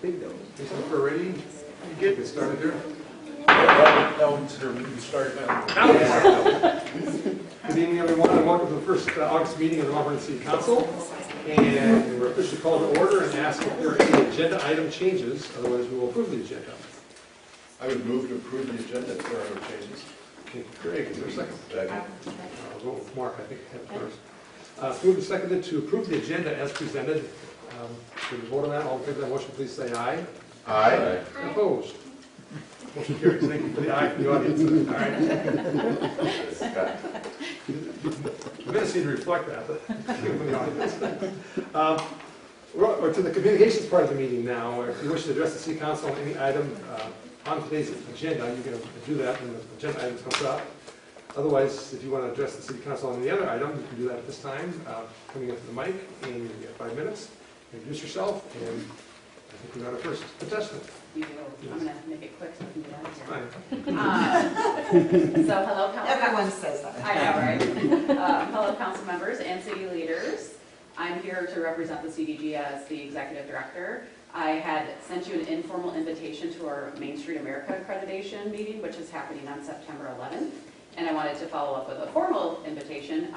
Big though. Is we're ready? You get started here. Now consider we can start now. Good evening, everyone, and welcome to the first August meeting of the Auburn City Council. And we're officially called to order and ask if there are any agenda item changes. Otherwise, we will approve the agenda. I would move to approve the agenda if there are no changes. Okay, Greg, is there a second? Second. I'll go with Mark, I think, first. Moved and seconded to approve the agenda as presented. Should we vote on that? All in favor of that motion, please say aye. Aye. Opposed? Motion carries. Thank you for the aye from the audience. All right. The minutes need to reflect that, but thank you from the audience. We're to the communications part of the meeting now. If you wish to address the City Council on any item on today's agenda, you can do that when the agenda item comes up. Otherwise, if you want to address the City Council on any other item, you can do that at this time, coming up to the mic, and you get 5 minutes. Introduce yourself, and I think we got our first contestant. You do. I'm going to make it quick so I can get out of Fine. here. So, hello, council. Everyone says that. I know, right? Hello, council members and city leaders. I'm here to represent the CDG as the executive director. I had sent you an informal invitation to our Main Street America accreditation meeting, which is happening on September 11th. And I wanted to follow up with a formal invitation.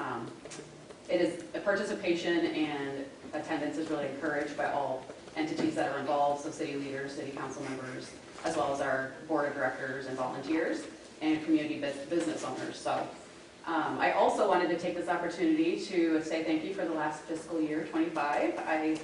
It is a participation and attendance is really encouraged by all entities that are involved, so city leaders, city council members, as well as our board of directors and volunteers and community business owners. So I also wanted to take this opportunity to say thank you for the last fiscal year, 25. I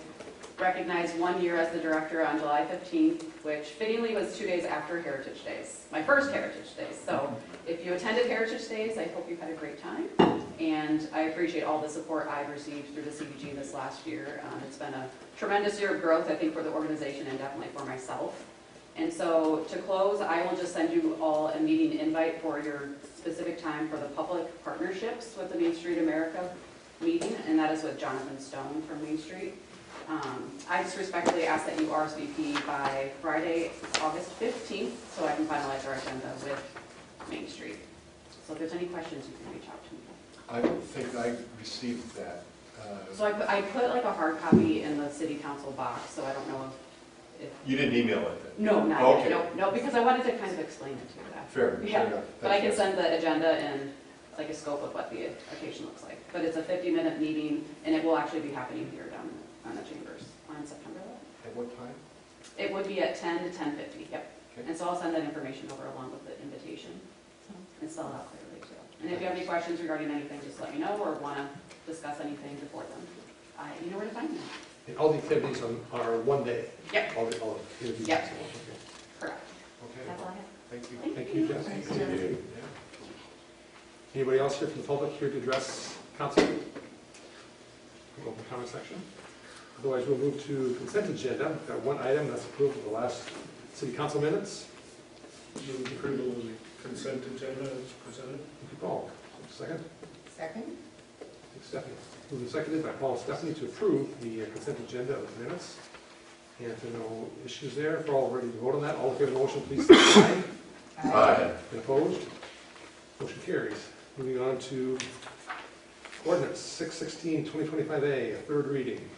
recognized 1 year as the director on July 15th, which fittingly was 2 days after Heritage Days, my first Heritage Days. So if you attended Heritage Days, I hope you've had a great time. And I appreciate all the support I've received through the CDG this last year. It's been a tremendous year of growth, I think, for the organization and definitely for myself. And so to close, I will just send you all a meeting invite for your specific time for the public partnerships with the Main Street America meeting, and that is with Jonathan Stone from Main Street. I just respectfully ask that you RSVP by Friday, August 15th, so I can finalize our agenda with Main Street. So if there's any questions, you can reach out to me. I don't think I received that. So I put like a hard copy in the city council box, so I don't know if You didn't email it then? no, not Okay. yet. No, because I wanted to kind of explain it to you. Fair Yeah, enough. but I can send the agenda and like a scope of what the occasion looks like. But it's a 50-minute meeting, and it will actually be happening here down on the chambers on September 11th. At what time? It would be at 10 to 10:50. Yep. Okay. And so I'll send that information over along with the invitation and spell it out clearly too. And if you have any questions regarding anything, just let me know, or want to discuss anything before then. You know where to find me. And all the activities are 1 day. Yep. All the interviews. Yep. Okay. Correct. Okay. That's all I have. Thank you. Thank you, Jess. Thanks, Thank Jeff. you. Anybody else here from the public here to address council? Open comment section. Otherwise, we'll move to consent agenda. We've got one item, that's approval of the last city council minutes. Move approval of the consent agenda as presented. Thank you, Paul. Second? Second? Thanks, Stephanie. Moved and seconded by Paul and Stephanie to approve the consent agenda of the minutes. And if there are no issues there, if we're all ready to vote on that, all in favor of the motion, please say aye. Aye. And opposed? Motion carries. Moving on to ordinance 616-2025A, a third reading.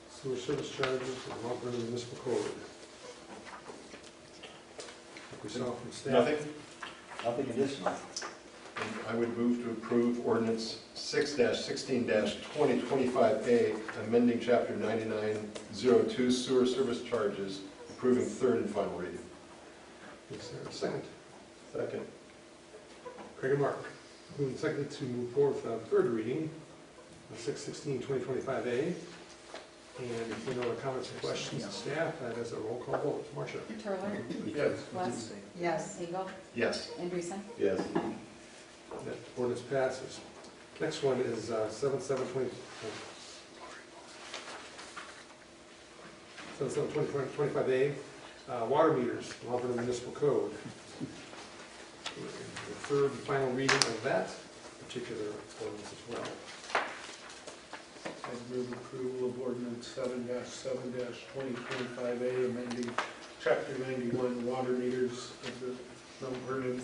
Sewer service charges and Mount Vernon Municipal Code. Like we saw from staff. Nothing additional. And I would move to approve ordinance 6-16-2025A, amending chapter 9902 sewer service charges, approving third and final reading. Is there a second? Second. Craig and Mark. Moved and seconded to move forward with the third reading of 616-2025A. And if there are no other comments or questions to staff, that is a roll call vote. Marcia? Turler? Yes. West? Yes. Eagle? Yes. Andreessen? Yes. That ordinance passes. Next one is 7/7/2025A, water meters, Mount Vernon Municipal Code. The third and final reading of that particular ordinance as well. I move approval of ordinance 7-7-2025A, amending chapter 91 water meters of the Mount Vernon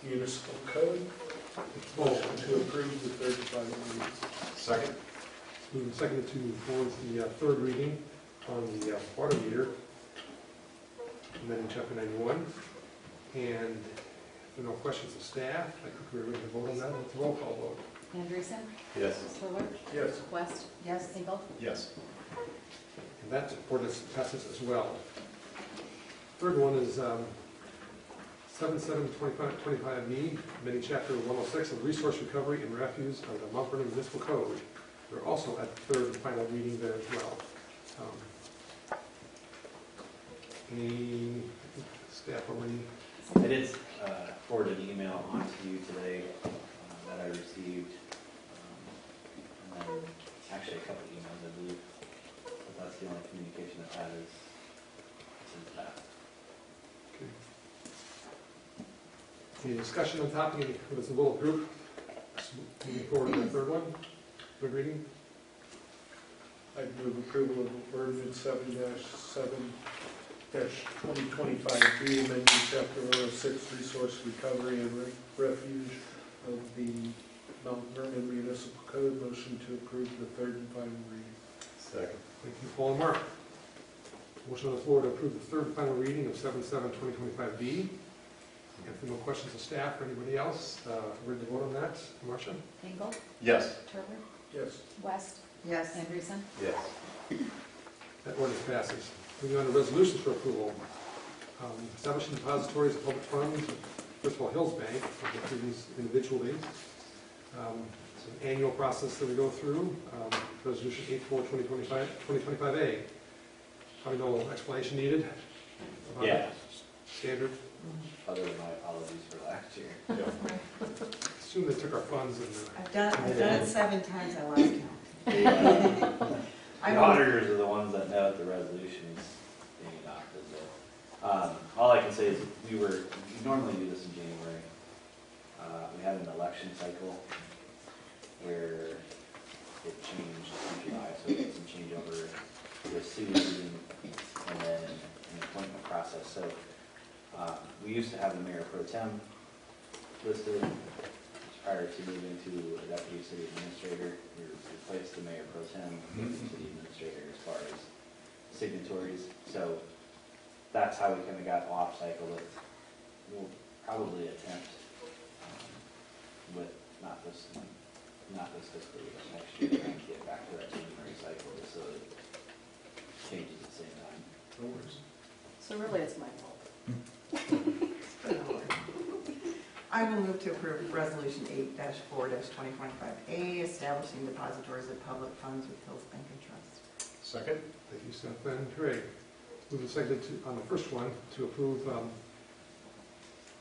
Municipal Code. Motion to approve the third and final reading. Second. Moved and seconded to forward the third reading on the water meter, amending chapter 91. And if there are no questions of staff, I think we're ready to vote on that with a roll call vote. Andreessen? Yes. Turler? Yes. West? Yes. Engel? Yes. And that ordinance passes as well. Third one is 7725B, amending chapter 106 of resource recovery and refuse of the Mount Vernon Municipal Code. We're also at third and final reading there as well. Any staff already? I did forward an email on to you today that I received. And then actually a couple emails, I believe. But that's the only communication I've had is since that. Any discussion on topic? Any, with the little group? Moving forward to the third one, third reading. I'd move approval of ordinance 7-2025B, amending chapter 106, resource recovery and refuge of the Mount Vernon Municipal Code. Motion to approve the third and final reading. Second. Thank you, Paul and Mark. Motion on the floor to approve the third and final reading of 77-2025B. If there are no questions of staff or anybody else, ready to vote on that? Marcia? Engel? Yes. Turler? Yes. West? Yes. Andreessen? Yes. That ordinance passes. Moving on to resolutions for approval. Establishing depositories of public funds, first of all, Hills Bank, I'll go through these individually. It's an annual process that we go through. Resolution 84-2025A. Probably no explanation needed? about Yeah. it? Standard? Other than my apologies for last year. Assume they took our funds and, I've done it 7 times, I lost count. The auditors are the ones that know the resolutions being adopted. But, all I can say is we normally do this in January. We had an election cycle where it changed in July, so we had some changeover with city meeting and then an appointment process. So we used to have the mayor pro tem listed prior to moving to a deputy city administrator. We replaced the mayor pro tem with the city administrator as far as signatories. So that's how we kind of got off cycle. We'll probably attempt with not this fiscal year, but next year, try and get back to that January cycle so it changes at the same time. No worries. So really, it's my fault. I will move to approve Resolution 8-4-2025A, establishing depositories of public funds with Hills Bank and Trust. Second. thank you, Steph and Craig. Move and seconded on the first one to approve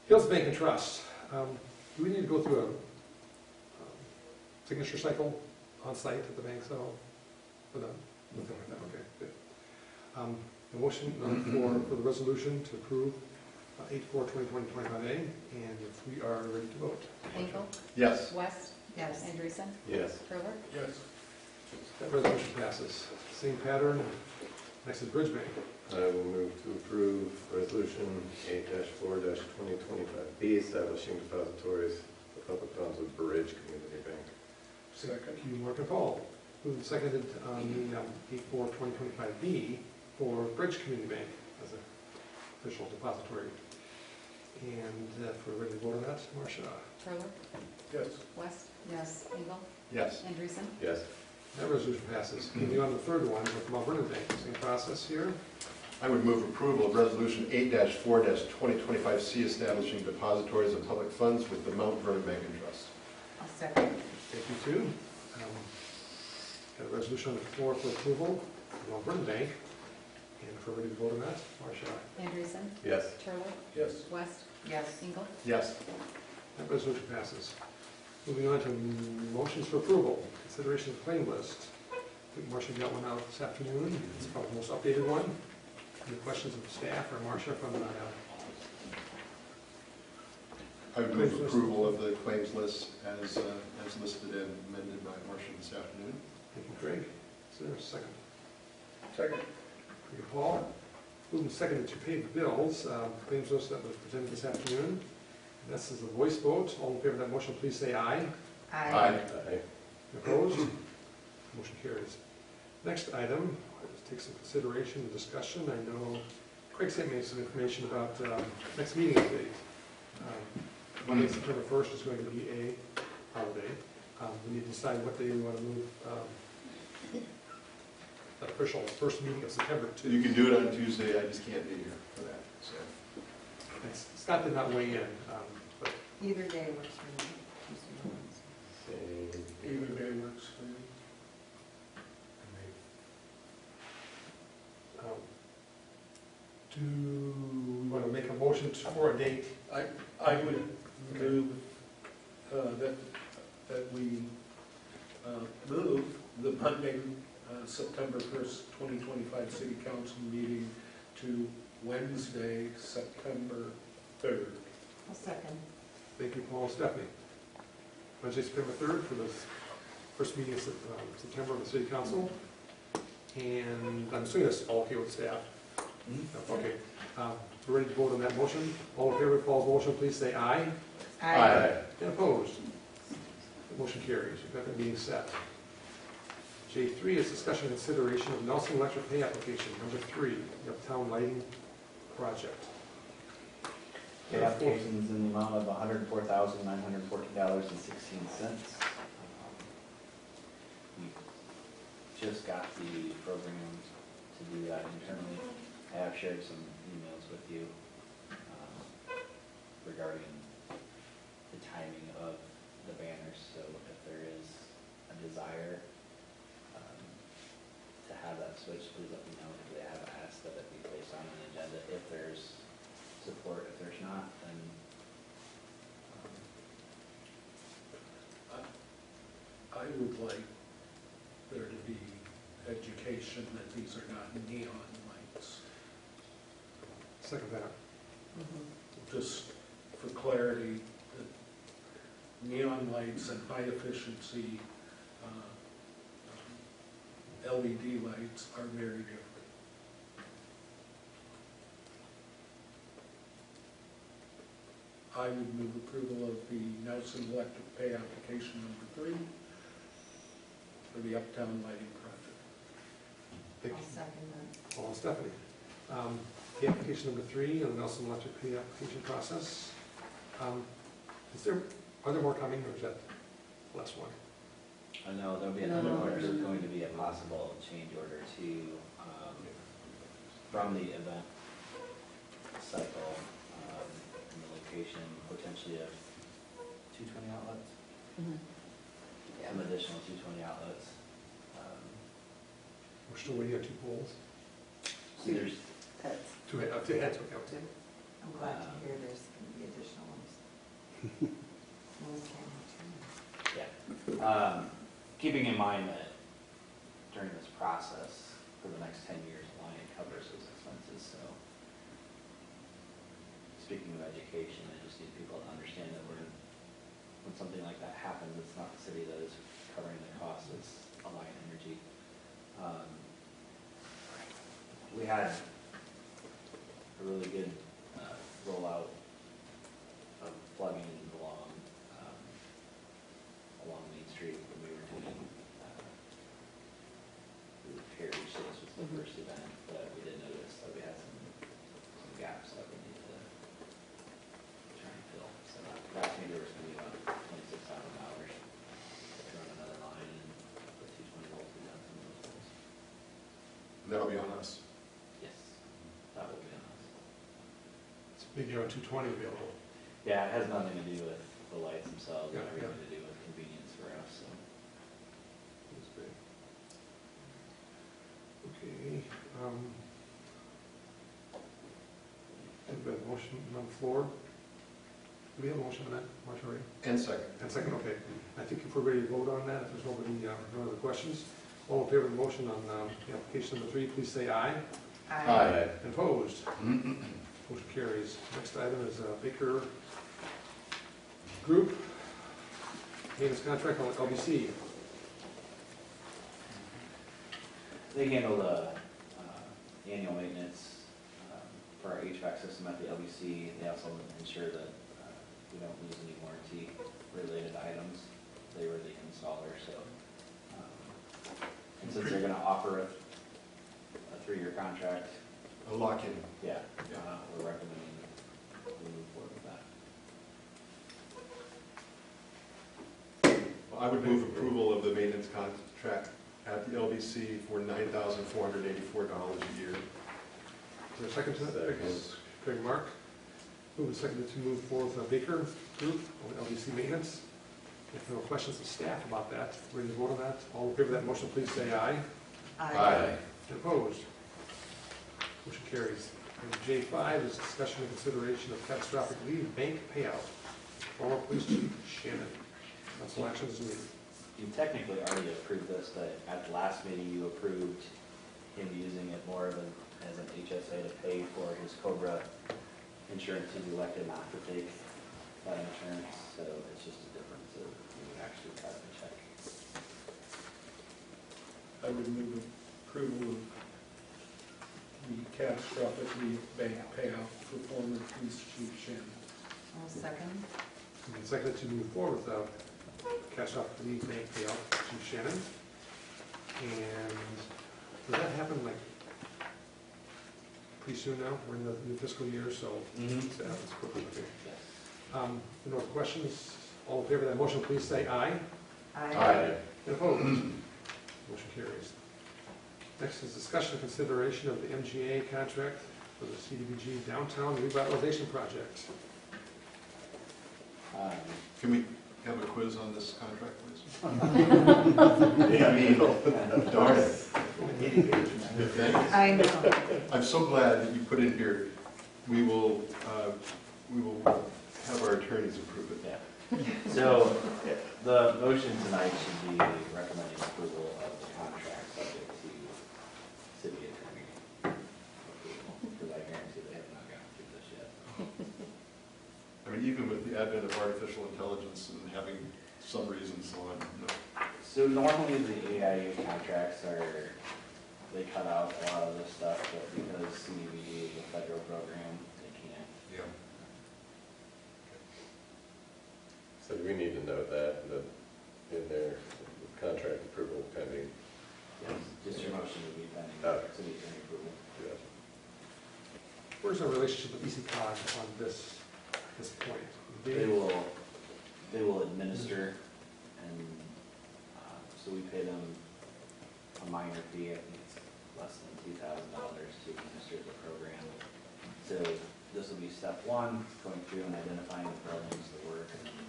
Hills Bank and Trust. Do we need to go through a signature cycle on site at the bank, so for them? Nothing like that, okay, good. The motion for the resolution to approve 8-4-2025A, and if we are ready to vote. Engel? Yes. West? Yes. Andreessen? Yes. Turler? Yes. That resolution passes. Same pattern. Next is Bridge Bank. I will move to approve Resolution 8-4-2025B, establishing depositories of public funds with Bridge Community Bank. Second. Thank you, Mark and Paul. Moved and seconded on the 8-4-2025B for Bridge Community Bank as an official depository. And if we're ready to vote on that, Marcia? Turler? Yes. West? Yes. Engel? Yes. Andreessen? Yes. That resolution passes. Moving on to the third one with Mount Vernon Bank, same process here. I would move approval of Resolution 8-4-2025C, establishing depositories of public funds with the Mount Vernon Bank and Trust. I'll second. Thank you, too. Got a resolution on the floor for approval, Mount Vernon Bank. And if we're ready to vote on that, Marcia? Andreessen? Yes. Turler? Yes. West? Yes. Engel? Yes. That resolution passes. Moving on to motions for approval, consideration of claim list. I think Marcia got one out this afternoon. It's probably the most updated one. Any questions of the staff or Marcia from the I would move approval of the claims list as listed and amended by Marcia this afternoon. thank you, Craig. Is there a second? Second. Thank you, Paul. Moving second to pay the bills, claims list that was presented this afternoon. This is a voice vote. All in favor of that motion, please say aye. Aye. Aye. Opposed? Motion carries. Next item, I'll just take some consideration and discussion. I know Craig sent me some information about next meeting date. Monday, September 1st is going to be a holiday. We need to decide what day we want to move the official first meeting of September to. You can do it on Tuesday, I just can't be here for that, so. Scott did not weigh in, but Either day works for me. Tuesday or Wednesday. Either day works for me. do we want to make a motion for a date? I would move that we move the Monday, September 1st, 2025 City Council meeting to Wednesday, September 3rd. I'll second. Thank you, Paul and Stephanie. Wednesday, September 3rd for the first meeting of September of the City Council. And I'm assuming that's all okay with staff. Okay. We're ready to vote on that motion. All in favor of Paul's motion, please say aye. Aye. And opposed? The motion carries. We've got that meeting set. J3 is discussion and consideration of Nelson Electric pay application, number 3, the Uptown Lighting Project. The application's in the amount of $104,914.16. We just got the program to do that internally. I have shared some emails with you regarding the timing of the banners, so if there is a desire to have that switch, please let me know. They have asked that it be placed on an agenda if there's support. If there's not, then I would like there to be education that these are not neon lights. Second that. Just for clarity, that neon lights and high efficiency LED lights are very different. I would move approval of the Nelson Electric pay application number 3 for the Uptown Lighting Project. Thank I'll you, second that. Paul and Stephanie. The application number 3 on the Nelson Electric pay application process. Are there more coming, or is that the last one? I know there'll be another one. There's going to be a possible change order to from the event cycle in the location potentially of 220 outlets. Some additional 220 outlets. We're still waiting on 2 poles. So there's 2 heads, okay. I'm glad to hear there's going to be additional ones. No one can have two. keeping in mind that during this process for the next 10 years, Lion covers those expenses. So speaking of education, I just need people to understand that when something like that happens, it's not the city that is covering the cost, it's Alliant Energy. We had a really good rollout of plugging along Main Street when we were doing Heritage Days was the first event, but we did notice that we had some gaps that we need to try and fill. So that made there was going to be about $26,000 to run another line and put 220 volts down some of those poles. That'll be on us. Yes, that will be on us. It's a big year on 220 available. Yeah, it has nothing to do with the lights themselves, and Yeah, everything to do with convenience for us, so. That's great. Okay. And we have a motion on the floor. Do we have a motion on that, Marjorie? And second. And second, okay. I think if we're ready to vote on that, if there's nobody, no other questions, all in favor of the motion on the application number 3, please say aye. Aye. And opposed? Motion carries. Next item is Baker Group, maintenance contract on LBC. They handle the annual maintenance for our HVAC system at the LBC. They also ensure that we don't lose any warranty-related items. They were the installer, so since they're gonna offer a 3-year contract, A lock-in. yeah, we're recommending we move forward with that. I would move approval of the maintenance contract at the LBC for $9,484 a year. Is there a second to that? Second. Craig Mark. Move and seconded to move forward with Baker Group on LDC maintenance. If there are questions of staff about that, ready to vote on that? All in favor of that motion, please say aye. Aye. And opposed? Motion carries. And J5 is discussion and consideration of catastrophic leave bank payout. Former Police Chief Shannon. Council action is needed. You technically already approved this, but at the last meeting, you approved him using it more of as an HSA to pay for his COBRA insurance. He's elected not to take that insurance, so it's just a difference of you would actually cut the check. I would move approval of the catastrophic leave bank payout for former police chief Shannon. I'll second. And seconded to move forward with catastrophic leave bank payout to Chief Shannon. And does that happen like pretty soon now? We're in the new fiscal year, so it happens quickly. Okay. Yes. No more questions? All in favor of that motion, please say aye. Aye. And opposed? Motion carries. Next is discussion and consideration of the MGA contract for the CDBG Downtown Revitalization Project. Can we have a quiz on this contract, please? Yeah, Darn it. I know. I'm so glad that you put in here, we will have our attorneys approve it. Yeah. So the motion tonight should be recommending approval of the contract subject to city attorney approval, because I guarantee they have not gone through this yet. I mean, even with the advent of artificial intelligence and having some reasons on, no. So normally the AIU contracts they cut out a lot of this stuff, but because CDBG is a federal program, they can't. Yeah. So we need to note that in their contract approval pending. Yes, just your motion would be pending city attorney approval. Yes. Where's our relationship with ECOG on this point? They will administer, and so we pay them a minor fee. I think it's less than $2,000 to administer the program. So this will be step one, going through and identifying the buildings, the work, and then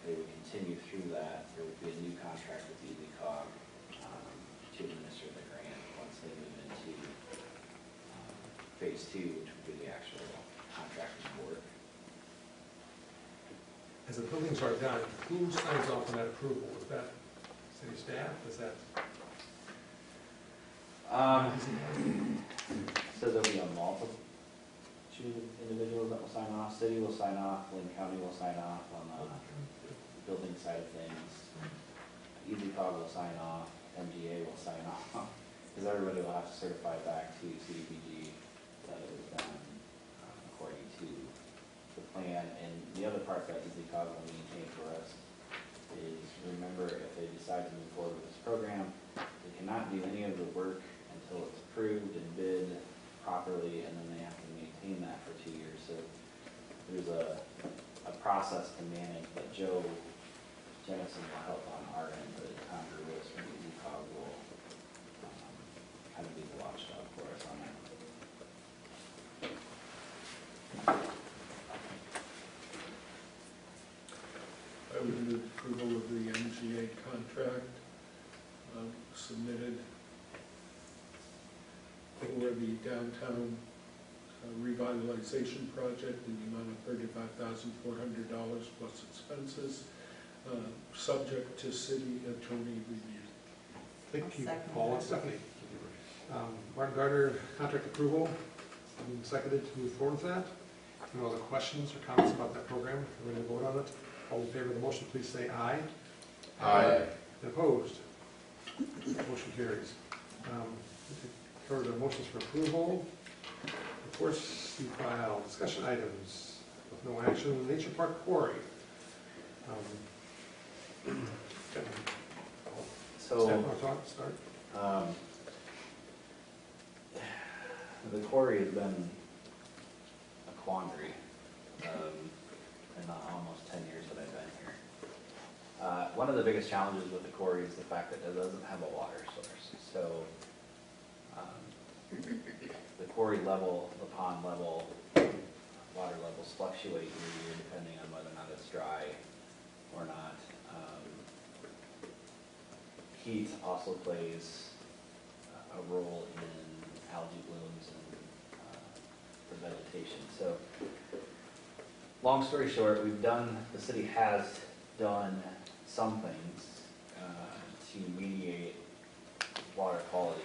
they would continue through that. There would be a new contract with ECOG to administer the grant once they move into phase 2, which would be the actual contracting work. As the buildings are done, who signs off on that approval? Is that city staff? Is that? So there'll be a multitude of individuals that will sign off. City will sign off, Lynn County will sign off on the building side of things. EasyCog will sign off, MGA will sign off, because everybody will have to certify back to CDBG that it was done according to the plan. And the other part that EasyCog will maintain for us is, remember, if they decide to move forward with this program, they cannot do any of the work until it's approved and bid properly, and then they have to maintain that for 2 years. So there's a process to manage, but Joe Jennison will help on our end, but Congress Lewis from EasyCog will kind of be the watchdog for us on that. I would move approval of the MGA contract submitted for the downtown revitalization project in the amount of $35,400 plus expenses, subject to city attorney review. Thank you, Second. Paul and Stephanie. Martin Gardner, contract approval, seconded to move forward with that. Any other questions or comments about that program? We're going to vote on it. All in favor of the motion, please say aye. Aye. And opposed? Motion carries. Covered the motions for approval. Reports to file, discussion items with no action. Nature Park Quarry. So Staff want to start? The quarry has been a quandary in the almost 10 years that I've been here. One of the biggest challenges with the quarry is the fact that it doesn't have a water source. So the quarry level, the pond level, water levels fluctuate year to year depending on whether or not it's dry or not. Heat also plays a role in algae blooms and the vegetation. So, long story short, the city has done some things to mediate water quality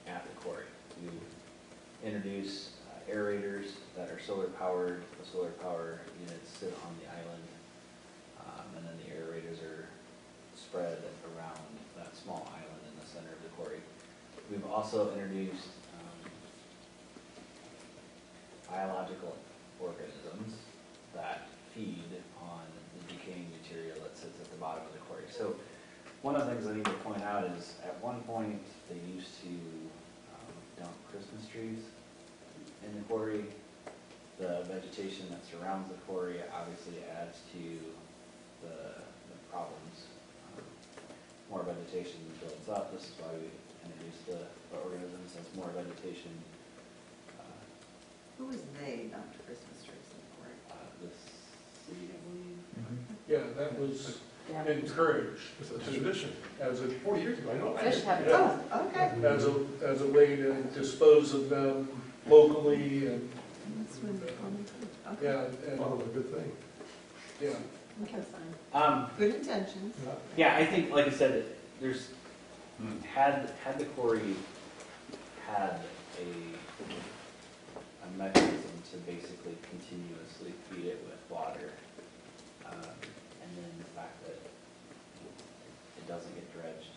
at the quarry. We've introduced aerators that are solar powered. The solar power units sit on the island, and then the aerators are spread around that small island in the center of the quarry. We've also introduced biological organisms that feed on the decaying material that sits at the bottom of the quarry. So one of the things I need to point out is at one point they used to dump Christmas trees in the quarry. The vegetation that surrounds the quarry obviously adds to the problems. More vegetation builds up. This is why we introduced the organisms as more vegetation. Who was they, not Christmas trees in the quarry? The city, I believe. Yeah, that was Yeah. encouraged It's a tradition. as a, 40 years ago, I know. Fish have Yeah. Oh, okay. as a way to dispose of them locally and, That's when they call me too. Okay. yeah, Well, and, a good thing. yeah. Okay, fine. Good intentions. Yeah, I think, like I said, there's had the quarry had a mechanism to basically continuously feed it with water, and then the fact that it doesn't get dredged,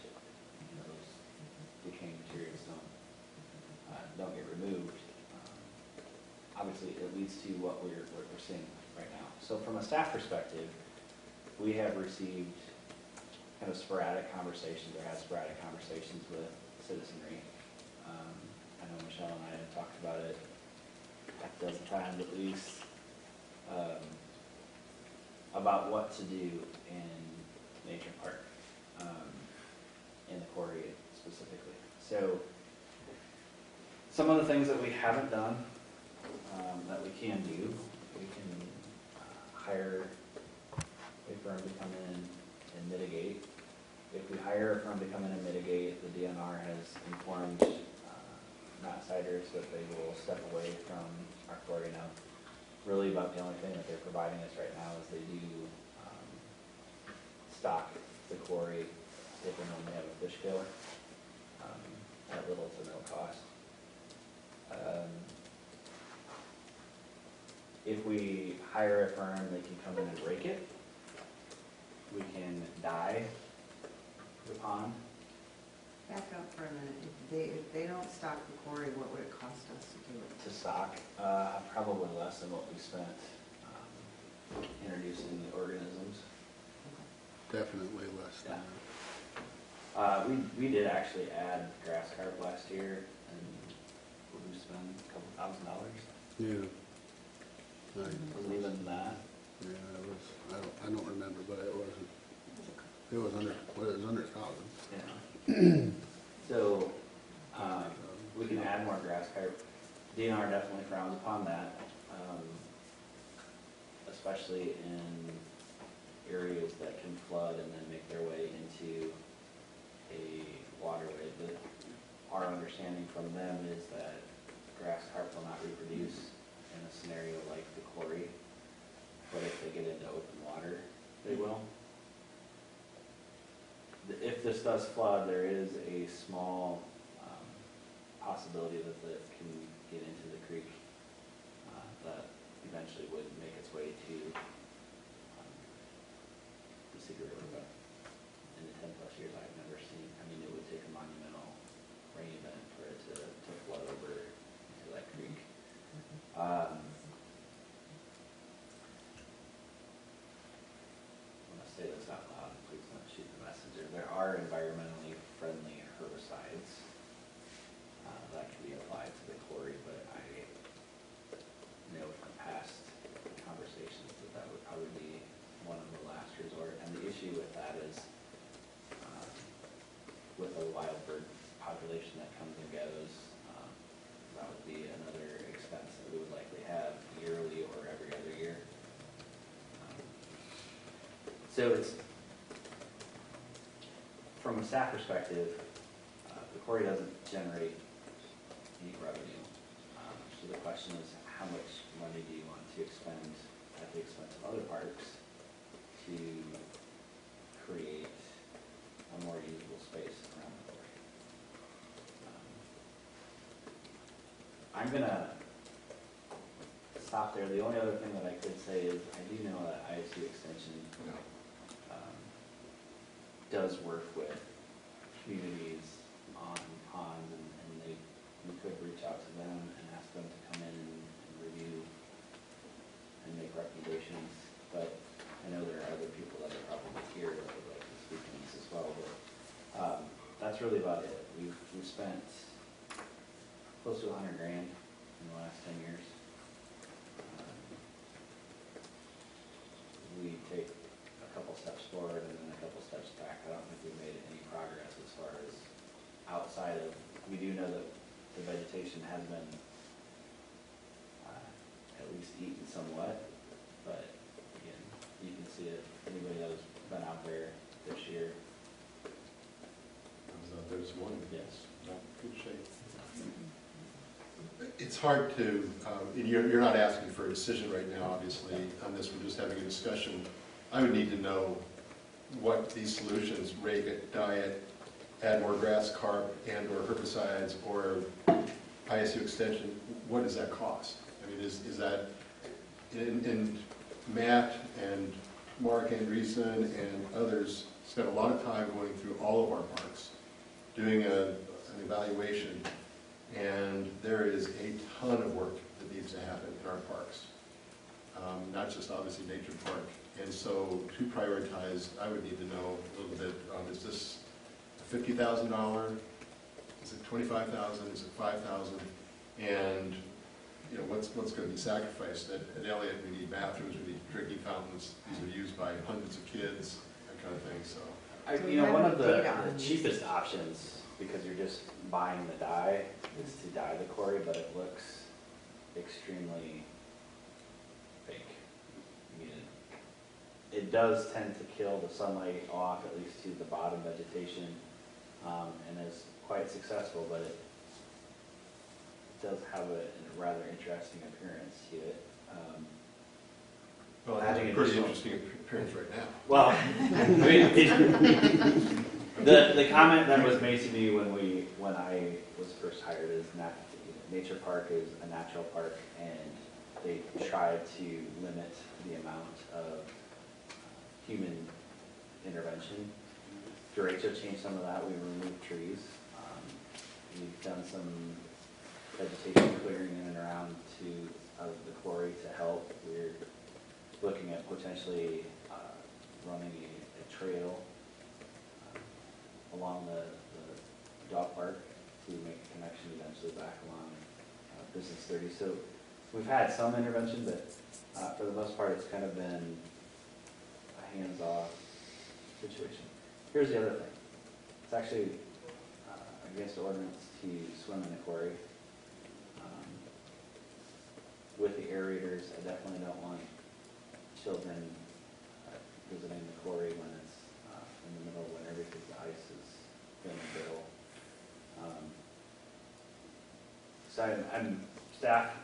those decaying materials don't get removed. Obviously, it leads to what we're seeing right now. So from a staff perspective, we have received kind of sporadic conversations, or had sporadic conversations with citizenry. I know Michelle and I have talked about it half a dozen times at least, about what to do in Nature Park, in the quarry specifically. So some of the things that we haven't done, that we can do, we can hire a firm to come in and mitigate. If we hire a firm to come in and mitigate, the DNR has informed Knott-Siders that they will step away from our quarry. Now, really about the only thing that they're providing us right now is they do stock the quarry if and when they have a fish kill, at little to no cost. If we hire a firm, they can come in and rake it. We can dye the pond. Back up for a minute. If they don't stock the quarry, what would it cost us to do it? To stock, probably less than what we spent introducing the organisms. Definitely less than Yeah. We did actually add grass carp last year, and we spent a couple $1,000. that. Yeah. Was it even that? Yeah, it was, I don't remember, but it wasn't, it was under 1,000. Yeah. So, we can add more grass carp. DNR definitely frowns upon that, especially in areas that can flood and then make their way into a waterway. But our understanding from them is that grass carp will not reproduce in a scenario like the quarry, but if they get into open water, they will. If this does flood, there is a small possibility that it can get into the creek that eventually would make its way to the Cedar River. But in the 10+ years, I've never seen, it would take a monumental rain event for it to flood over to that creek. I'm going to say this out loud, please don't shoot the messenger. There are environmentally population that comes and goes, that would be another expense that we would likely have yearly or every other year. So it's, from a staff perspective, the quarry doesn't generate any revenue. So the question is, how much money do you want to expend at the expense of other parks to create a more usable space around the quarry? I'm gonna stop there. The only other thing that I could say is I do know that ISU Extension does work with communities on ponds, and we could reach out to them and ask them to come in and review and make recommendations. But I know there are other people that are probably here that would like to speak on this as well. But that's really about it. We've spent close to $100 grand in the last 10 years. We take a couple steps forward and then a couple steps back. I don't think we've made any progress as far as outside of, we do know that the vegetation has been at least eaten somewhat, but again, you can see it. Anybody that has been out there this year. I was out there this morning. Yes. Not good shape. It's hard to, you're not asking for a decision right now, obviously, on this. We're just having a discussion. I would need to know what these solutions, rake it, diet, add more grass carp and or herbicides or ISU extension, what does that cost? I mean, is that, in Matt and Mark Andreessen and others spent a lot of time going through all of our parks, doing an evaluation, and there is a ton of work that needs to happen in our parks. Not just obviously Nature Park. And so to prioritize, I would need to know a little bit, is this $50,000? Is it $25,000? Is it $5,000? And you know, what's going to be sacrificed? At Elliott, we need bathrooms, we need drinking fountains. These are used by hundreds of kids, that kind of thing. So, You know, one of the cheapest options, because you're just buying the dye, is to dye the quarry, but it looks extremely fake. I mean, it does tend to kill the sunlight off, at least to the bottom vegetation, and is quite successful, but it does have a rather interesting appearance to it. well, it has a pretty interesting appearance right now. Well, I mean, the comment that was made to me when I was first hired is Nature Park is a natural park, and they tried to limit the amount of human intervention. Derecho changed some of that. We removed trees. We've done some vegetation clearing in and around of the quarry to help. We're looking at potentially running a trail along the dog park to make a connection eventually back along Business 30. So we've had some intervention, but for the most part, it's kind of been a hands-off situation. Here's the other thing. It's actually against the ordinance to swim in the quarry. With the aerators, I definitely don't want children visiting the quarry when it's in the middle of winter because the ice is thin and brittle. So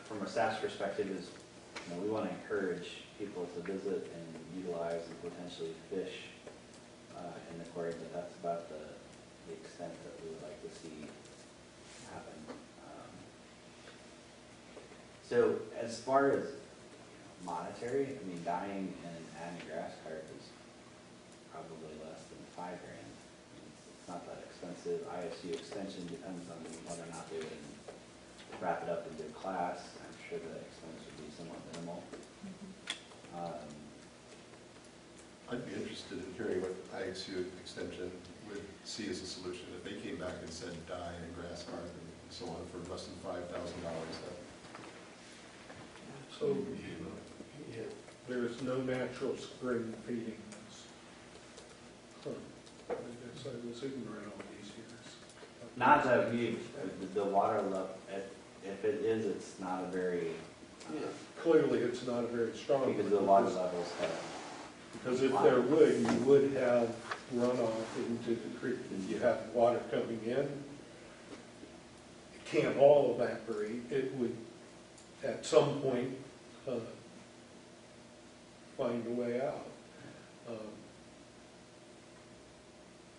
from a staff's perspective, is we want to encourage people to visit and utilize and potentially fish in the quarry, but that's about the extent that we would like to see happen. So as far as monetary, I mean, dyeing and adding grass carp is probably less than $5 grand. It's not that expensive. ISU extension depends on whether or not they would wrap it up into a class. I'm sure the expense would be somewhat minimal. I'd be interested in hearing what ISU extension would see as a solution. If they came back and said dye and grass carp and so on for less than $5,000, So, there's no natural spring feeding this. Huh. I guess I was ignorant all these years. not that huge, the water level, if it is, it's not a very, Clearly, it's not a very strong. because the water levels have, Because if there would, you would have runoff into the creek. If you have water coming in, it can't all evaporate. It would, at some point, find a way out.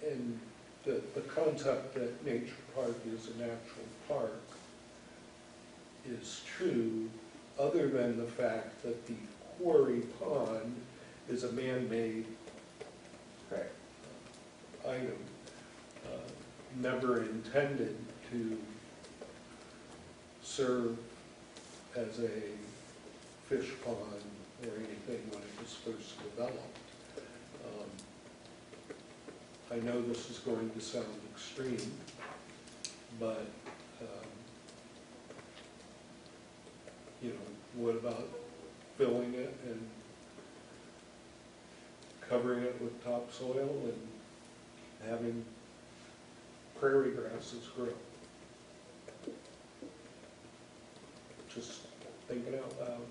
And the concept that nature park is a natural park is true, other than the fact that the quarry pond is a man-made correct. item, never intended to serve as a fish pond or anything when it was first developed. I know this is going to sound extreme, but, you know, what about filling it and covering it with topsoil and having prairie grasses grow? Just thinking out loud.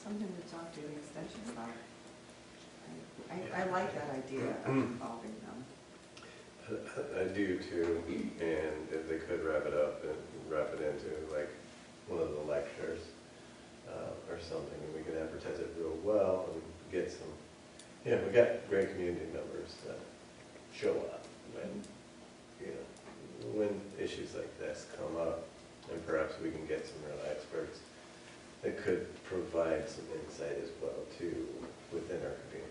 Something to talk to the extension about. I like that idea of involving them. I do too, and if they could wrap it up and wrap it into like one of the lectures or something, and we could advertise it real well and get some, we got great community members that show up when, when issues like this come up, and perhaps we can get some real experts that could provide some insight as well too within our community.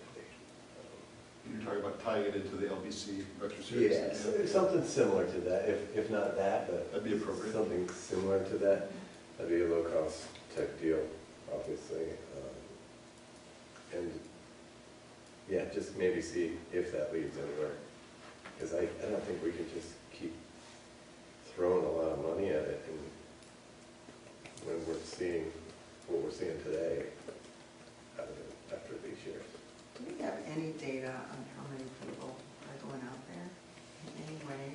You're talking about tying it into the LBC lecture series? Yes, something similar to that, if not that, but That'd be appropriate. something similar to that. That'd be a low-cost type deal, obviously. And, yeah, just maybe see if that leads anywhere. Because I don't think we can just keep throwing a lot of money at it and when we're seeing what we're seeing today out of it after these years. Do we have any data on how many people are going out there in any way?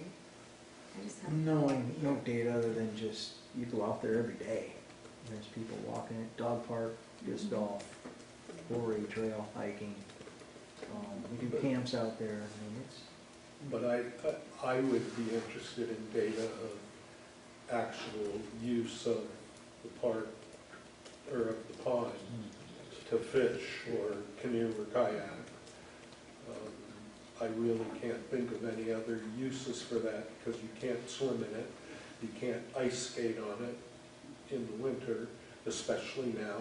I just have No idea. data other than just, you go out there every day. There's people walking it, dog park, disc golf, 4A trail, hiking. We do camps out there. I mean, it's, But I would be interested in data of actual use of the park, or of the pond, to fish or canoe or kayak. I really can't think of any other uses for that, because you can't swim in it, you can't ice skate on it in the winter, especially now.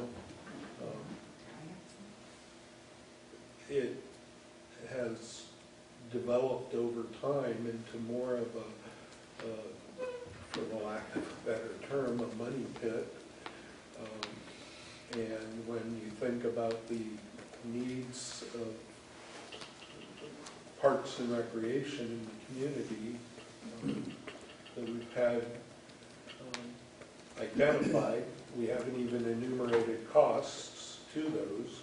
It has developed over time into more of a, for the lack of a better term, a money pit. And when you think about the needs of parks and recreation in the community that we've had identified, we haven't even enumerated costs to those.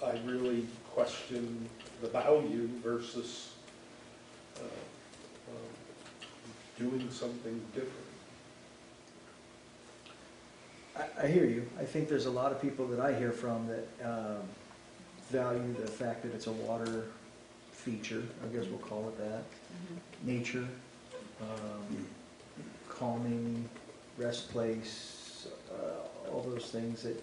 I really question the value versus doing something different. I hear you. I think there's a lot of people that I hear from that value the fact that it's a water feature, I guess we'll call it that. Nature, calming, rest place, all those things that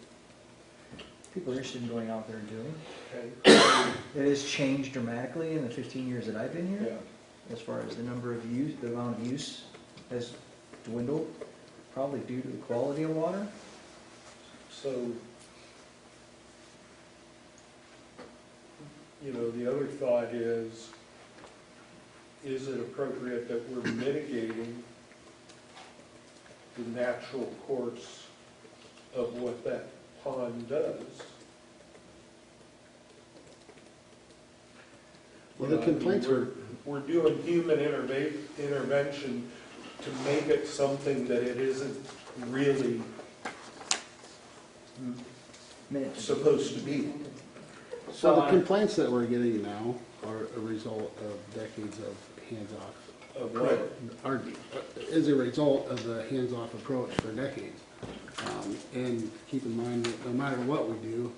people are interested in going out there and doing. Okay? It has changed dramatically in the 15 years that I've been here. Yeah. As far as the number of use, the amount of use has dwindled, probably due to the quality of water. So, the other thought is it appropriate that we're mitigating the natural course of what that pond does? Well, the complaints were, We're doing human intervention to make it something that it isn't really Meant to be. supposed to be. So the complaints that we're getting now are a result of decades of hands-off. Of what? Is a result of the hands-off approach for decades. And keep in mind that no matter what we do,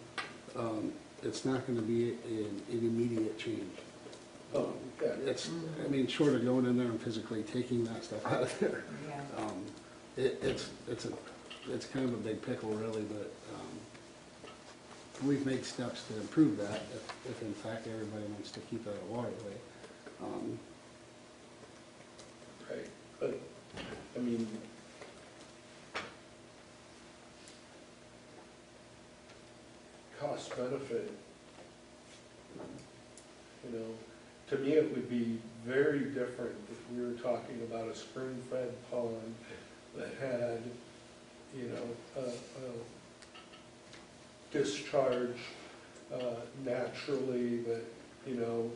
it's not gonna be an immediate change. Oh, yeah. It's, I mean, short of going in there and physically taking that stuff out of there. Yeah. It's kind of a big pickle really, but, we've made steps to improve that if in fact everybody wants to keep that a waterway. Right, but, I mean, cost benefit, you know, to me it would be very different if we were talking about a spring-fed pond that had, you know, a discharge naturally that, you know,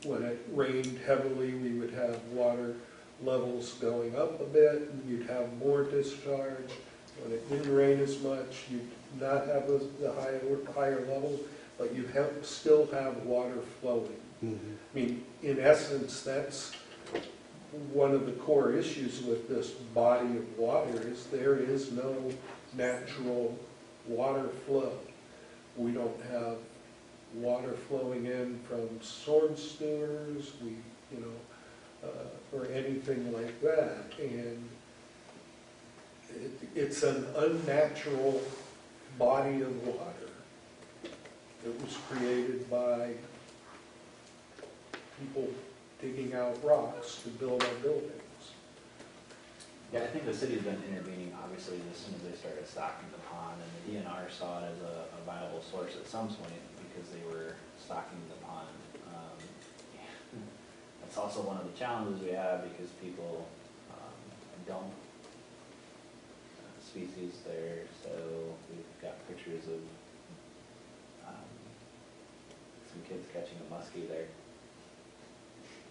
when it rained heavily, we would have water levels going up a bit, and you'd have more discharge. When it didn't rain as much, you'd not have the higher levels, but you still have water flowing. I mean, in essence, that's one of the core issues with this body of water is there is no natural water flow. We don't have water flowing in from storm sewers, or anything like that. And it's an unnatural body of water that was created by people digging out rocks to build our buildings. Yeah, I think the city's been intervening, obviously, as soon as they started stocking the pond, and the DNR saw it as a viable source at some point because they were stocking the pond. That's also one of the challenges we have because people don't species there, so we've got pictures of some kids catching a muskie there.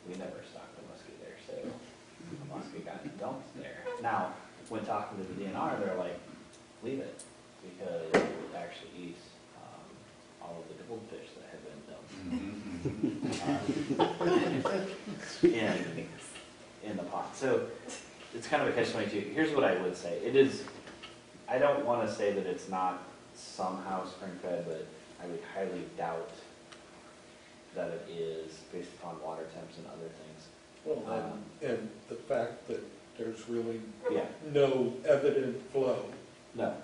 We never stocked a muskie there, so a muskie got dumped there. Now, when talking to the DNR, they're like, leave it, because it actually eats all of the goldfish that have been dumped in the pond. So it's kind of a catch-22. Here's what I would say. It is, I don't want to say that it's not somehow spring-fed, but I would highly doubt that it is based upon water temps and other things. Well, and the fact that there's really Yeah. no evident flow. No.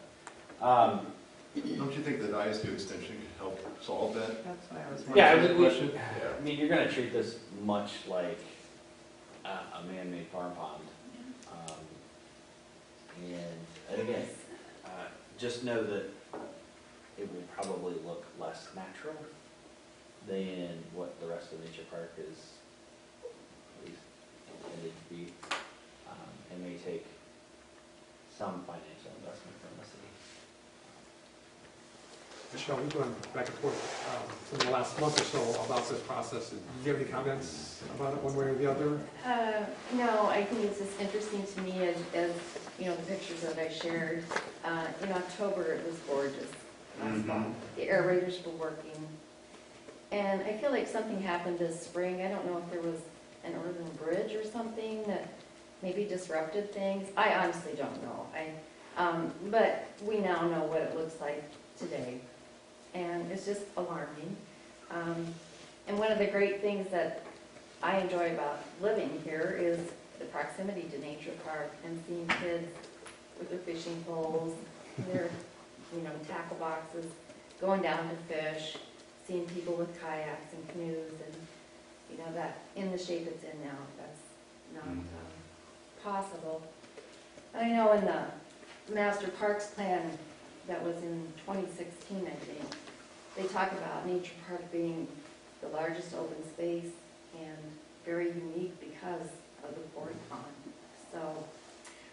Don't you think that ISU extension could help solve that? That's why I was Yeah, wondering. Question? I mean, you're going to treat this much like a man-made farm pond. And again, just know that it will probably look less natural than what the rest of Nature Park is at least intended to be. It may take some financial investment from the city. Michelle, we've gone back and forth in the last month or so about this process. Do you have any comments about it one way or the other? No, I think it's just interesting to me as you know, the pictures that I shared. In October, it was gorgeous last fall. The aerators were working. And I feel like something happened this spring. I don't know if there was an urban bridge or something that maybe disrupted things. I honestly don't know. But we now know what it looks like today. And it's just alarming. And one of the great things that I enjoy about living here is the proximity to Nature Park and seeing kids with their fishing poles, their, tackle boxes, going down to fish, seeing people with kayaks and canoes, and, that in the shape it's in now, that's not possible. I know in the Master Parks Plan that was in 2016, I think, they talk about Nature Park being the largest open space and very unique because of the Ford Pond. So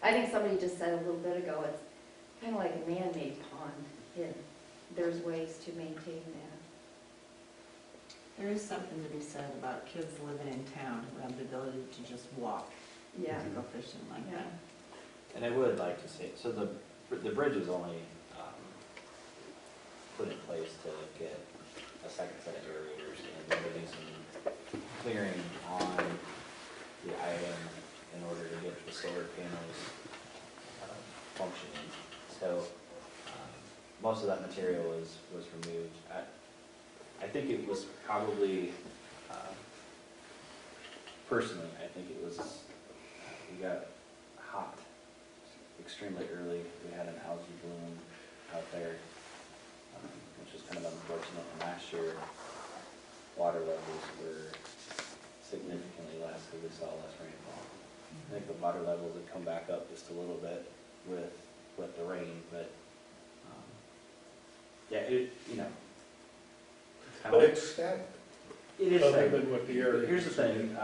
I think somebody just said a little bit ago, it's kind of like a man-made pond. There's ways to maintain that. There is something to be said about kids living in town who have the ability to just walk Yeah. to go fishing like Yeah. that. And I would like to say, so the bridge is only put in place to get a second set of aerators, and we're doing some clearing on the item in order to get the solar panels functioning. So most of that material was removed. I think it was probably, personally, I think it was, we got hot extremely early. We had an algae bloom out there, which was kind of unfortunate. And last year, water levels were significantly less because we saw less rainfall. I think the water levels had come back up just a little bit with the rain, but yeah, it, you know, it's kind But of, it's static, it is other stagnant. than what the area. Here's the thing,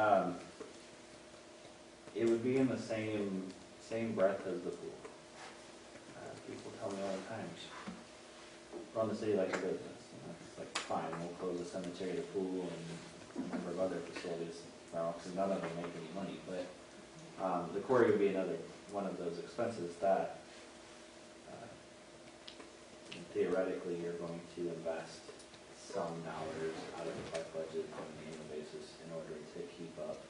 it would be in the same breadth as the pool. People tell me all the time, run the city like a business. You know, it's like, fine, we'll close the cemetery, the pool, and a number of other facilities, well, because none of them make any money, but the quarry would be another one of those expenses that theoretically you're going to invest some dollars out of the park budget on an annual basis in order to keep up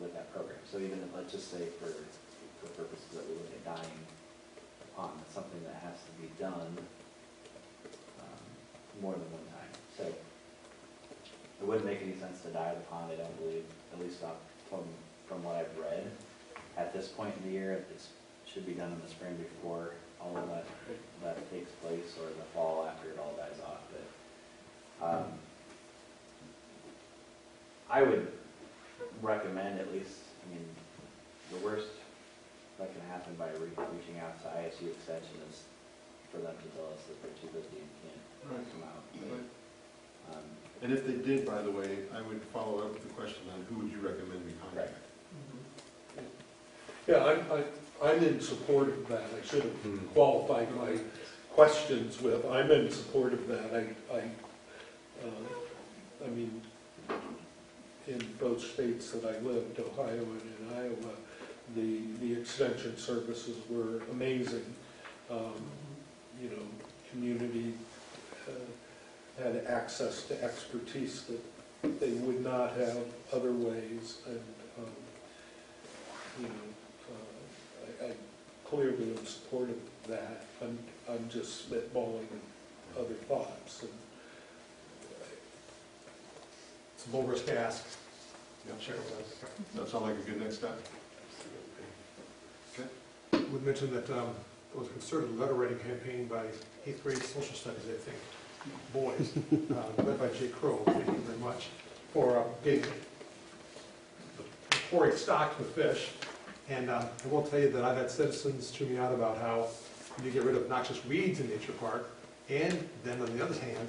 with that program. So even if, let's just say for purposes that we look at dying the pond, it's something that has to be done more than one time. So it wouldn't make any sense to dye the pond, I don't believe, at least not from what I've read. At this point in the year, it should be done in the spring before all of that takes place, or the fall after it all dies off. But I would recommend, at least, I mean, the worst that can happen by reaching out to ISU Extension is for them to tell us that they're too busy and can't come out. But, And if they did, by the way, I would follow up with the question on who would you recommend we contact? Yeah, I'm in support of that. I should have qualified my questions with, I'm in support of that. I mean, in both states that I lived, Ohio and in Iowa, the extension services were amazing. You know, community had access to expertise that they would not have other ways, and you know, I clearly am supportive of that. I'm just spitballing other thoughts. And It's a low risk ask. Yeah, sure. Does that sound like a good next step? Would mention that there was a concerted letter writing campaign by 8th grade social studies, I think, boys, led by Jay Crow, thank you very much, for getting the quarry stocked with fish. And I will tell you that I've had citizens chew me out about how you get rid of noxious weeds in Nature Park, and then on the other hand,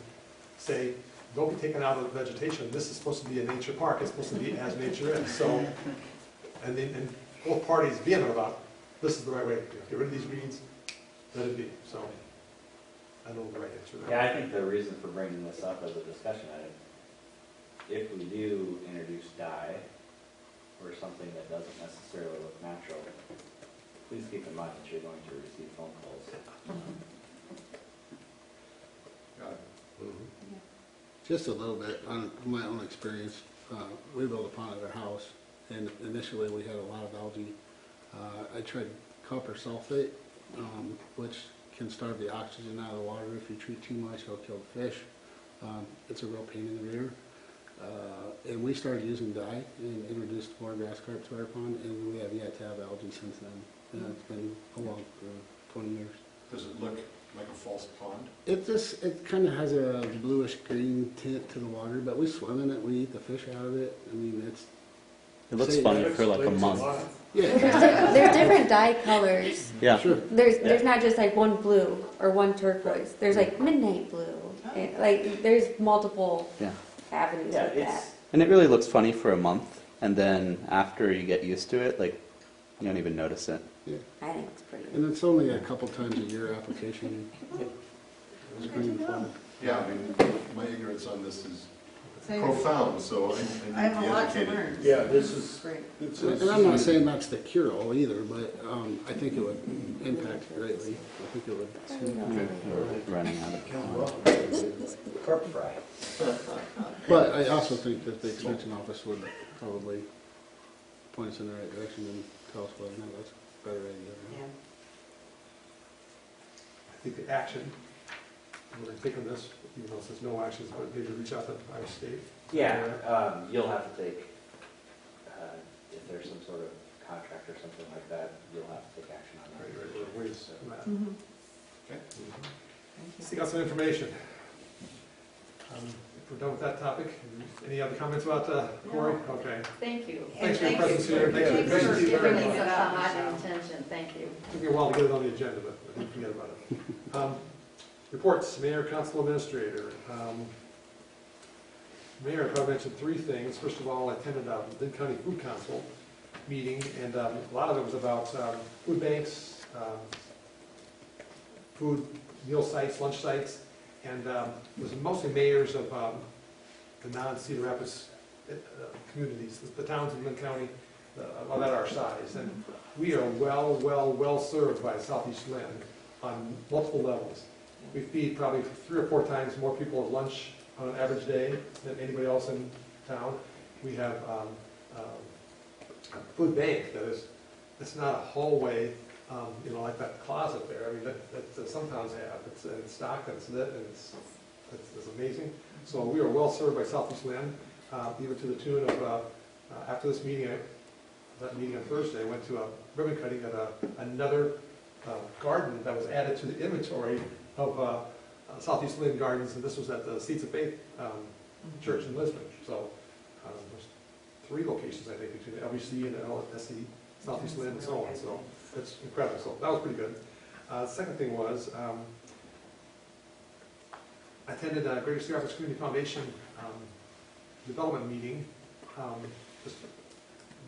say, don't be taken out of the vegetation. This is supposed to be a nature park. It's supposed to be as nature is. So, and both parties vehement about this is the right way to do it. Get rid of these weeds, let it be. So, I know the right answer there. yeah, I think the reason for bringing this up as a discussion item, if we do introduce dye or something that doesn't necessarily look natural, please keep in mind that you're going to receive phone calls. Got it. Just a little bit on my own experience. We built a pond at our house, and initially we had a lot of algae. I tried copper sulfate, which can starve the oxygen out of the water. If you treat too much, it'll kill the fish. It's a real pain in the rear. And we started using dye and introduced more grass carp to our pond, and we have yet to have algae since then. It's been along for 20 years. Does it look like a false pond? It kind of has a bluish green tint to the water, but we swim in it, we eat the fish out of it. I mean, It looks funny for like a month. Yeah. There's different dye colors. Yeah. Sure. There's not just like one blue or one turquoise. There's like midnight blue. And, like there's multiple Yeah. avenues Yeah, with that. it's, And it really looks funny for a month, and then after you get used to it, like, you don't even notice it. I think it's pretty. And it's only a couple times a year application. It's green flag. Yeah, I mean, my ignorance on this is Same. profound, so I I need to have be a lot to educated. learn. Yeah, this is, Great. And I'm not saying that's the cure-all either, but I think it would impact greatly. I think it would. Running out of Corp fry. But I also think that the extension office would probably point us in the right direction and tell us whether or not that's a better idea. or not. I think the action, I'm going to take on this, even though it says no actions, but maybe reach out to our state. Yeah, you'll have to take, if there's some sort of contract or something like that, you'll have to take action on Right, that. right, where's that? Mhm. Okay. Thank you. Seek out some information. If we're done with that topic, any other comments about Corey? No. Okay. Thank you. Thanks for your thank you. presence here. Thanks for your Thanks for patience. giving Very me much. such a hot intention, thank you. Took me a while to get it on the agenda, but I didn't forget about it. Reports, Mayor, Council Administrator. Mayor, I probably mentioned three things. First of all, I attended a Lynn County Food Council meeting, and a lot of it was about food banks, food meal sites, lunch sites, and it was mostly mayors of the non-Cedar Rapids communities, the towns in Lynn County that are our size. And we are well served by Southeast Lynn on multiple levels. We feed probably 3 or 4 times more people at lunch on an average day than anybody else in town. We have a food bank that is, it's not a hallway, like that closet there. I mean, that some towns have. It's stocked and it's lit and it's amazing. So we are well served by Southeast Lynn, even to the tune of, after this meeting, that meeting on Thursday, I went to a ribbon cutting at another garden that was added to the inventory of Southeast Lynn Gardens, and this was at the Seeds of Faith Church in Lisbon. So there's 3 locations, I think, between the LBC and the LSC, Southeast Lynn, and so on. So it's incredible. So that was pretty good. Second thing was, I attended a Greater Cedar Rapids Community Foundation development meeting. Just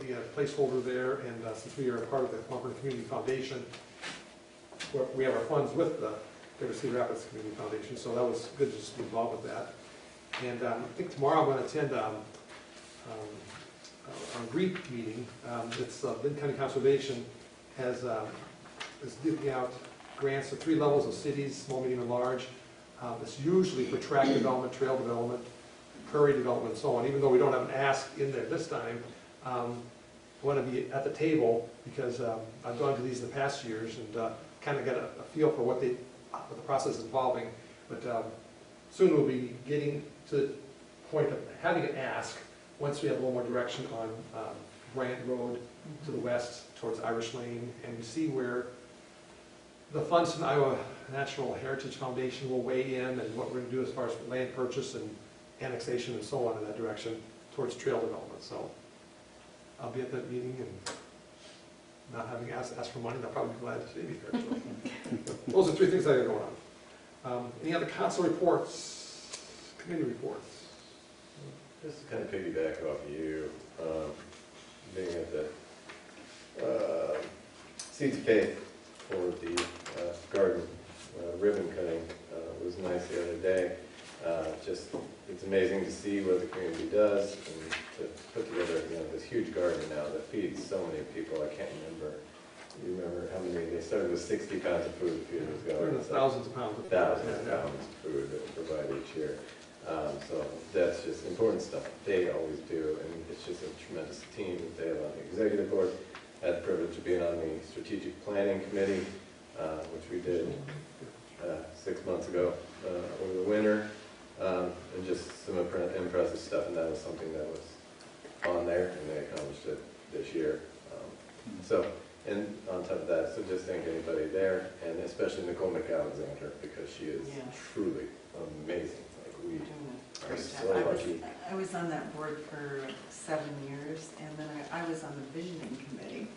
be a placeholder there, and since we are a part of the Cooperative Community Foundation, we have our funds with the Greater Cedar Rapids Community Foundation, so that was good just to be involved with that. And I think tomorrow I'm going to attend a REAP meeting. It's Lynn County Conservation is giving out grants to 3 levels of cities, small, medium, and large. It's usually for track development, trail development, prairie development, and so on. Even though we don't have an ask in there this time, I want to be at the table because I've gone to these in the past years and kind of get a feel for what the process is involving. But soon we'll be getting to the point of having an ask once we have a little more direction on Bryant Road to the west towards Irish Lane, and we see where the funds from the Iowa Natural Heritage Foundation will weigh in and what we're going to do as far as land purchase and annexation and so on in that direction towards trail development. So I'll be at that meeting and not having asked for money, they'll probably be glad to see me there. So. Those are 3 things that are going on. Any other council reports, committee reports? Just to kind of piggyback off of you, being at the Seeds of Faith for the garden ribbon cutting was nice the other day. It's amazing to see what the community does and to put together this huge garden now that feeds so many people. I can't remember. You remember how many? They started with 60 pounds of food a few years ago. Thousands of pounds. Thousands of pounds of food that we provide each year. So that's just important stuff they always do, and it's just a tremendous team that they have on the executive board. I had the privilege of being on the strategic planning committee, which we did 6 months ago over the winter, and just some impressive stuff, and that was something that was on there, and they accomplished it this year. And on top of that, so just thank anybody there, and especially Nicole McAlexander, because she is truly amazing. We are so lucky. I was on that board for 7 years, and then I was on the visioning committee,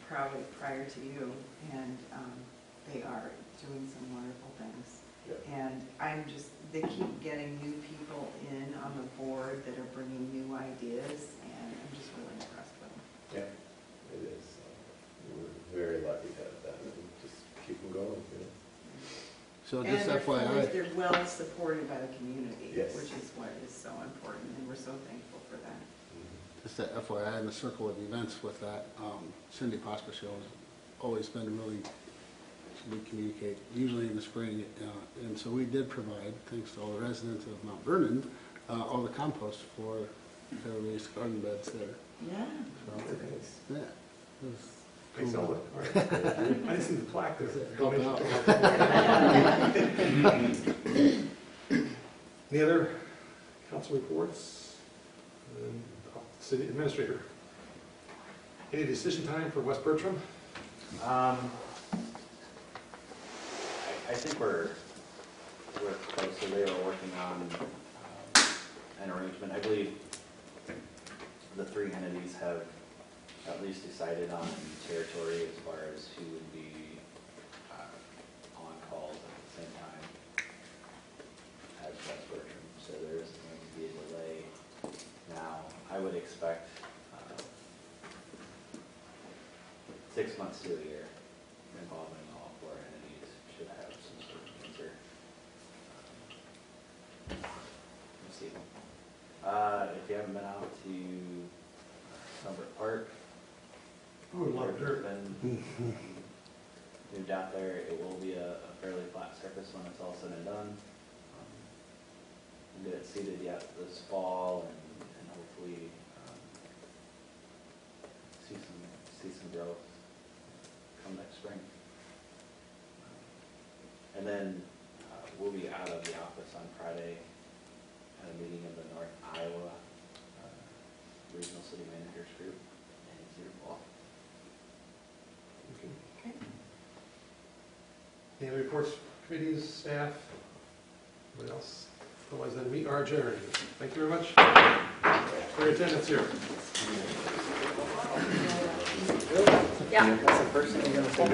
probably prior to you, and they are doing some wonderful things. Yep. And they keep getting new people in on the board that are bringing new ideas, and I'm just really impressed with them. Yeah, it is. We're very lucky to have that, and just keep them going. So And just FYI, they're well supported by the community, Yes. which is what is so important, and we're so thankful for that. just that FYI, in the circle of events with that, Cindy Pospisil has always been really we communicate, usually in the spring. And so we did provide, thanks to all the residents of Mount Vernon, all the compost for the raised garden beds there. Yeah. So, yeah. It was Thanks, cool. Ellen. All right. I didn't see the plaque there. Does it help out? Any other council reports? City administrator. Any decision time for West Bertram? I think we're close, so they are working on an arrangement. I believe the three entities have at least decided on territory as far as who would be on calls at the same time as West Bertram. So there is going to be a delay. Now, I would expect 6 months to a year involving all four entities should have some sort of answer. Let's see. If you haven't been out to Sunbrook Park, Ooh, a lot of dirt. been moved out there, it will be a fairly flat surface when it's all said and done. We'll get it seeded yet this fall and hopefully see some growth come next spring. And then we'll be out of the office on Friday at a meeting of the North Iowa Regional City Managers Group in Cedar Falls. Okay. Any other reports, committees, staff? Anybody else? Otherwise, then we are adjourned. Thank you very much for your attendance here. Yeah. That's the first thing you're gonna say.